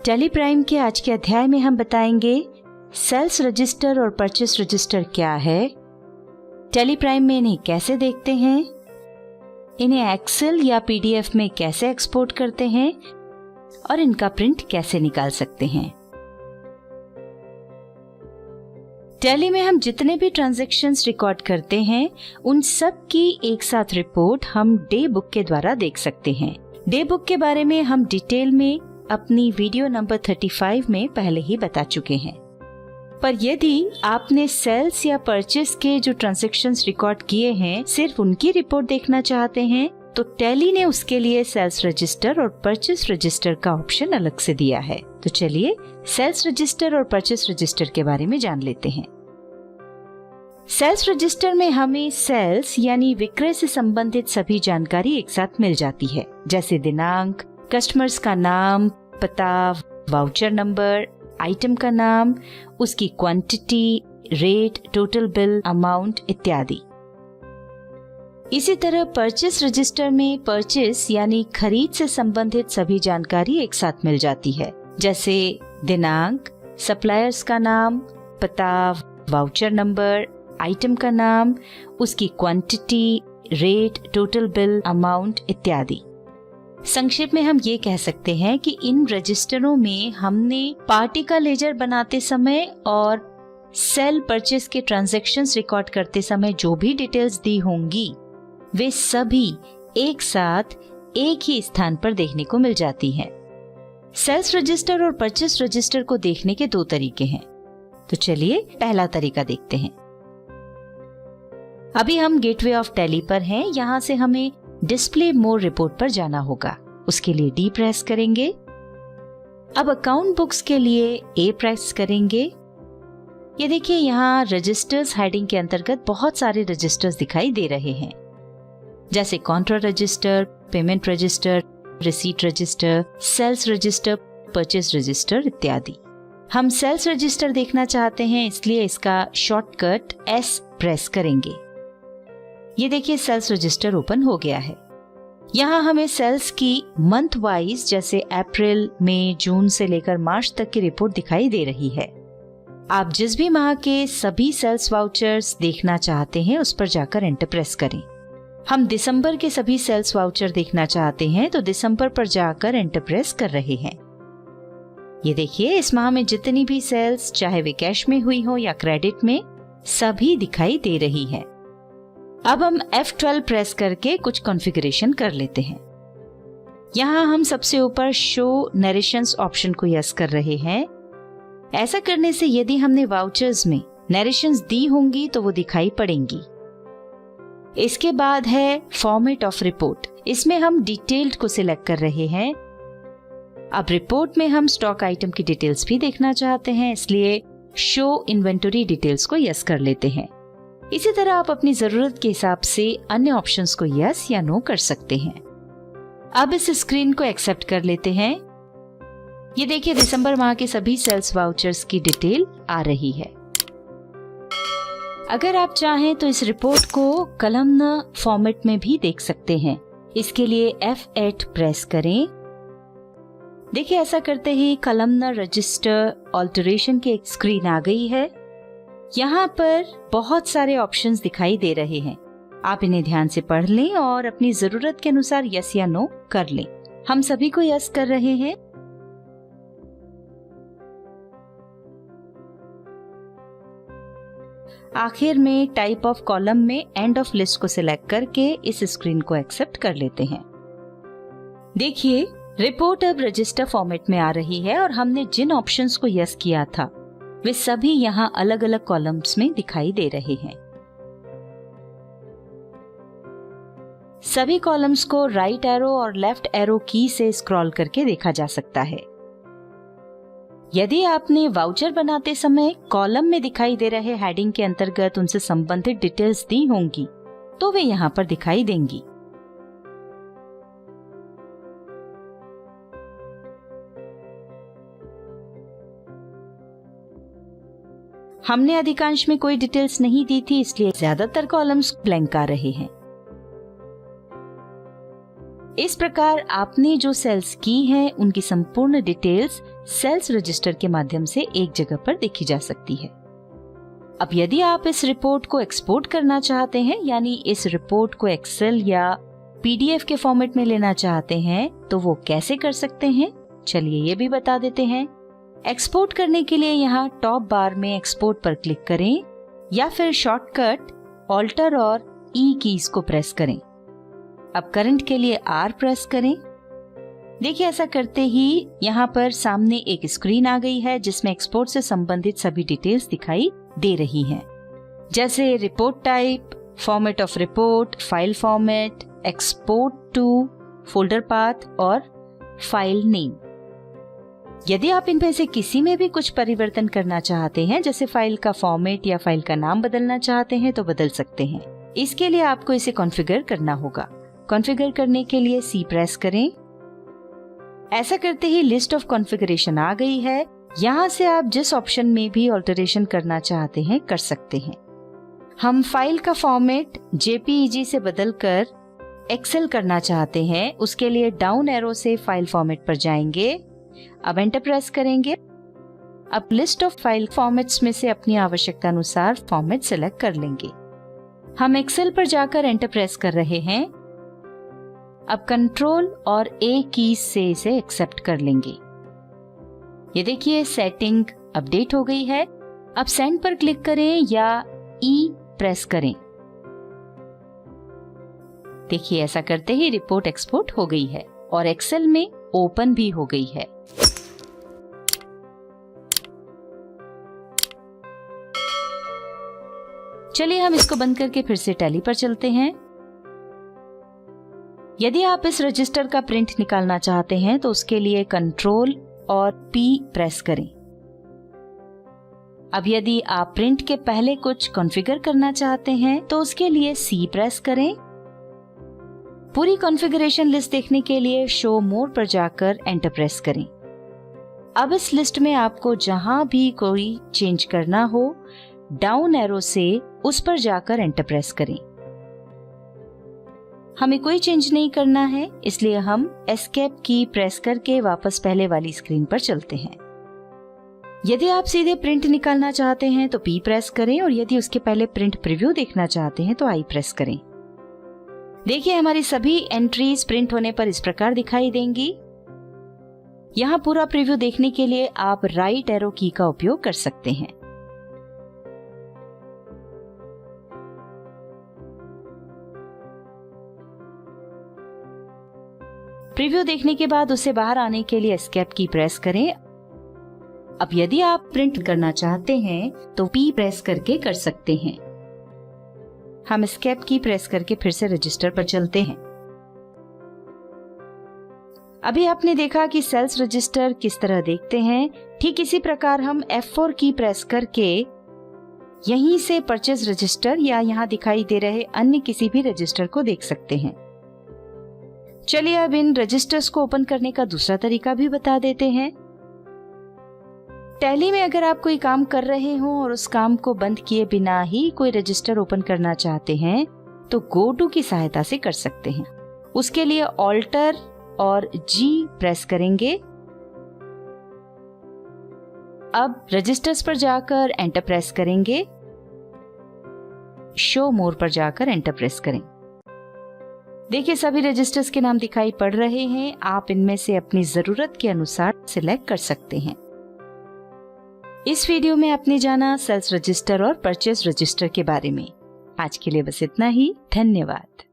Tally prime के आज के अध्याय में हम बताएंगे सेल्स रजिस्टर और परचेस रजिस्टर क्या है, टैली प्राइम में इन्हें कैसे देखते हैं, इन्हें एक्सेल या पीडीएफ में कैसे एक्सपोर्ट करते हैं और इनका प्रिंट कैसे निकाल सकते हैं। टैली में हम जितने भी ट्रांजैक्शंस रिकॉर्ड करते हैं उन सब की एक साथ रिपोर्ट हम डे बुक के द्वारा देख सकते हैं। डे बुक के बारे में हम डिटेल में अपनी वीडियो नंबर 35 में पहले ही बता चुके हैं, पर यदि आपने सेल्स या परचेस के जो ट्रांजैक्शंस रिकॉर्ड किए हैं सिर्फ उनकी रिपोर्ट देखना चाहते हैं तो टैली ने उसके लिए सेल्स रजिस्टर और परचेस रजिस्टर का ऑप्शन अलग से दिया है। तो चलिए सेल्स रजिस्टर और परचेस रजिस्टर के बारे में जान लेते हैं। सेल्स रजिस्टर में हमें सेल्स यानी विक्रय से संबंधित सभी जानकारी एक साथ मिल जाती है, जैसे दिनांक, कस्टमर्स का नाम, पता, वाउचर नंबर, आइटम का नाम, उसकी quantity, rate, total bill amount इत्यादि। इसी तरह परचेस रजिस्टर में परचेस यानी खरीद से संबंधित सभी जानकारी एक साथ मिल जाती है, जैसे दिनांक, सप्लायर्स का नाम, पता, वाउचर नंबर, आइटम का नाम, उसकी quantity, rate, total bill amount इत्यादि। संक्षेप में हम ये कह सकते हैं कि इन रजिस्टरों में हमने पार्टी का लेजर बनाते समय और सेल परचेस के ट्रांजैक्शंस रिकॉर्ड करते समय जो भी डिटेल्स दी होंगी वे सभी एक साथ एक ही स्थान पर देखने को मिल जाती हैं। सेल्स रजिस्टर और परचेस रजिस्टर को देखने के दो तरीके हैं, तो चलिए पहला तरीका देखते हैं। अभी हम गेटवे ऑफ टैली पर हैं, यहाँ से हमें डिस्प्ले मोर रिपोर्ट पर जाना होगा। उसके लिए डी प्रेस करेंगे। अब अकाउंट बुक्स के लिए ए प्रेस करेंगे। ये देखिए यहाँ रजिस्टर्स हेडिंग के अंतर्गत बहुत सारे रजिस्टर्स दिखाई दे रहे हैं, जैसे contra register, payment register, receipt register, sales register, purchase register इत्यादि। हम सेल्स रजिस्टर देखना चाहते हैं, इसलिए इसका शॉर्टकट एस प्रेस करेंगे। ये देखिए सेल्स रजिस्टर ओपन हो गया है। यहाँ हमें सेल्स की मंथ वाइज जैसे अप्रैल, मई, जून से लेकर मार्च तक की रिपोर्ट दिखाई दे रही है। आप जिस भी माह के सभी सेल्स वाउचर्स देखना चाहते हैं उस पर जाकर एंटर प्रेस करें। हम दिसंबर के सभी सेल्स वाउचर देखना चाहते हैं तो दिसंबर पर जाकर एंटर प्रेस कर रहे हैं। ये देखिए इस माह में जितनी भी सेल्स चाहे वे कैश में हुई हो या क्रेडिट में सभी दिखाई दे रही है। अब हम F12 प्रेस करके कुछ कॉन्फ़िगरेशन कर लेते हैं। यहाँ हम सबसे ऊपर शो नरेशंस ऑप्शन को यस कर रहे हैं। ऐसा करने से यदि हमने वाउचर्स में नरेशंस दी होंगी तो वो दिखाई पड़ेंगी। इसके बाद है फॉर्मेट ऑफ रिपोर्ट, इसमें हम डिटेल्ड को सिलेक्ट कर रहे हैं। अब रिपोर्ट में हम स्टॉक आइटम की डिटेल्स भी देखना चाहते हैं, इसलिए शो इन्वेंटरी डिटेल्स को यस कर लेते हैं। इसी तरह आप अपनी जरूरत के हिसाब से अन्य ऑप्शंस को यस या नो कर सकते हैं। अब इस स्क्रीन को एक्सेप्ट कर लेते हैं। ये देखिए दिसंबर माह के सभी सेल्स वाउचर्स की डिटेल आ रही है। अगर आप चाहें तो इस रिपोर्ट को कॉलमनार फॉर्मेट में भी देख सकते हैं। इसके लिए F8 प्रेस करें। देखिए ऐसा करते ही कॉलमनार रजिस्टर ऑल्टरेशन की एक स्क्रीन आ गई है। यहाँ पर बहुत सारे ऑप्शंस दिखाई दे रहे हैं, आप इन्हें ध्यान से पढ़ लें और अपनी जरूरत के अनुसार यस या नो कर लें। हम सभी को यस कर रहे हैं। आखिर में टाइप ऑफ कॉलम में एंड ऑफ लिस्ट को सिलेक्ट करके इस स्क्रीन को एक्सेप्ट कर लेते हैं। देखिए रिपोर्ट अब रजिस्टर फॉर्मेट में आ रही है और हमने जिन ऑप्शंस को यस किया था वे सभी यहाँ अलग अलग कॉलम्स में दिखाई दे रहे हैं। सभी कॉलम्स को राइट एरो और लेफ्ट एरो की से स्क्रॉल करके देखा जा सकता है। यदि आपने वाउचर बनाते समय कॉलम में दिखाई दे रहे हेडिंग के अंतर्गत उनसे संबंधित डिटेल्स दी होंगी तो वे यहाँ पर दिखाई देंगी। हमने अधिकांश में कोई डिटेल्स नहीं दी थी, इसलिए ज्यादातर कॉलम्स ब्लैंक आ रहे हैं। इस प्रकार आपने जो सेल्स की हैं उनकी संपूर्ण डिटेल्स सेल्स रजिस्टर के माध्यम से एक जगह पर देखी जा सकती है। अब यदि आप इस रिपोर्ट को एक्सपोर्ट करना चाहते हैं, यानी इस रिपोर्ट को एक्सेल या पीडीएफ के फॉर्मेट में लेना चाहते हैं, तो वो कैसे कर सकते हैं, चलिए ये भी बता देते हैं। एक्सपोर्ट करने के लिए यहाँ टॉप बार में एक्सपोर्ट पर क्लिक करें या फिर शॉर्टकट ऑल्टर और ई कीज को प्रेस करें। अब करंट के लिए R प्रेस करें। देखिए ऐसा करते ही यहाँ पर सामने एक स्क्रीन आ गई है जिसमें एक्सपोर्ट से संबंधित सभी डिटेल्स दिखाई दे रही हैं, जैसे report type, format of report, file format, export to, folder path और फाइल नेम। यदि आप इनमें से किसी में भी कुछ परिवर्तन करना चाहते हैं, जैसे फाइल का फॉर्मेट या फाइल का नाम बदलना चाहते हैं, तो बदल सकते हैं। इसके लिए आपको इसे कॉन्फ़िगर करना होगा। कॉन्फ़िगर करने के लिए C प्रेस करें। ऐसा करते ही लिस्ट ऑफ कॉन्फ़िगरेशन आ गई है। यहाँ से आप जिस ऑप्शन में भी ऑल्टरेशन करना चाहते हैं कर सकते हैं। हम फाइल का फॉर्मेट JPEG से बदलकर एक्सेल करना चाहते हैं, उसके लिए डाउन एरो से फाइल फॉर्मेट पर जाएंगे। अब एंटर प्रेस करेंगे। अब लिस्ट ऑफ फाइल फॉर्मेट्स में से अपनी आवश्यकता अनुसार फॉर्मेट सिलेक्ट कर लेंगे। हम एक्सेल पर जाकर एंटर प्रेस कर रहे हैं। अब कंट्रोल और A कीज से इसे एक्सेप्ट कर लेंगे। ये देखिए सेटिंग अपडेट हो गई है। अब सेंड पर क्लिक करें या E प्रेस करें। देखिए ऐसा करते ही रिपोर्ट एक्सपोर्ट हो गई है और एक्सेल में ओपन भी हो गई है। चलिए हम इसको बंद करके फिर से टैली पर चलते हैं। यदि आप इस रजिस्टर का प्रिंट निकालना चाहते हैं तो उसके लिए कंट्रोल और P प्रेस करें। अब यदि आप प्रिंट के पहले कुछ कॉन्फ़िगर करना चाहते हैं तो उसके लिए C प्रेस करें। पूरी कॉन्फ़िगरेशन लिस्ट देखने के लिए शो मोर पर जाकर एंटर प्रेस करें। अब इस लिस्ट में आपको जहां भी कोई चेंज करना हो, डाउन एरो से उस पर जाकर एंटर प्रेस करें। हमें कोई चेंज नहीं करना है, इसलिए हम एस्केप की प्रेस करके वापस पहले वाली स्क्रीन पर चलते हैं। यदि आप सीधे प्रिंट निकालना चाहते हैं तो P प्रेस करें और यदि उसके पहले प्रिंट प्रीव्यू देखना चाहते हैं तो I प्रेस करें। देखिए हमारी सभी एंट्रीज प्रिंट होने पर इस प्रकार दिखाई देंगी। यहाँ पूरा प्रीव्यू देखने के लिए आप राइट एरो की का उपयोग कर सकते हैं। प्रीव्यू देखने के बाद उसे बाहर आने के लिए एस्केप की प्रेस करें। अब यदि आप प्रिंट करना चाहते हैं तो P प्रेस करके कर सकते हैं। हम एस्केप की प्रेस करके फिर से रजिस्टर पर चलते हैं। अभी आपने देखा कि सेल्स रजिस्टर किस तरह देखते हैं। ठीक इसी प्रकार हम F4 की प्रेस करके यहीं से परचेज रजिस्टर या यहाँ दिखाई दे रहे अन्य किसी भी रजिस्टर को देख सकते हैं। चलिए अब इन रजिस्टर्स को ओपन करने का दूसरा तरीका भी बता देते हैं। टैली में अगर आप कोई काम कर रहे हो और उस काम को बंद किए बिना ही कोई रजिस्टर ओपन करना चाहते हैं तो गो टू की सहायता से कर सकते हैं। उसके लिए ऑल्टर और G प्रेस करेंगे। अब रजिस्टर्स पर जाकर एंटर प्रेस करेंगे। शो मोर पर जाकर एंटर प्रेस करें। देखिए सभी रजिस्टर्स के नाम दिखाई पड़ रहे हैं। आप इनमें से अपनी जरूरत के अनुसार सिलेक्ट कर सकते हैं। इस वीडियो में आपने जाना सेल्स रजिस्टर और परचेज रजिस्टर के बारे में। आज के लिए बस इतना ही। धन्यवाद।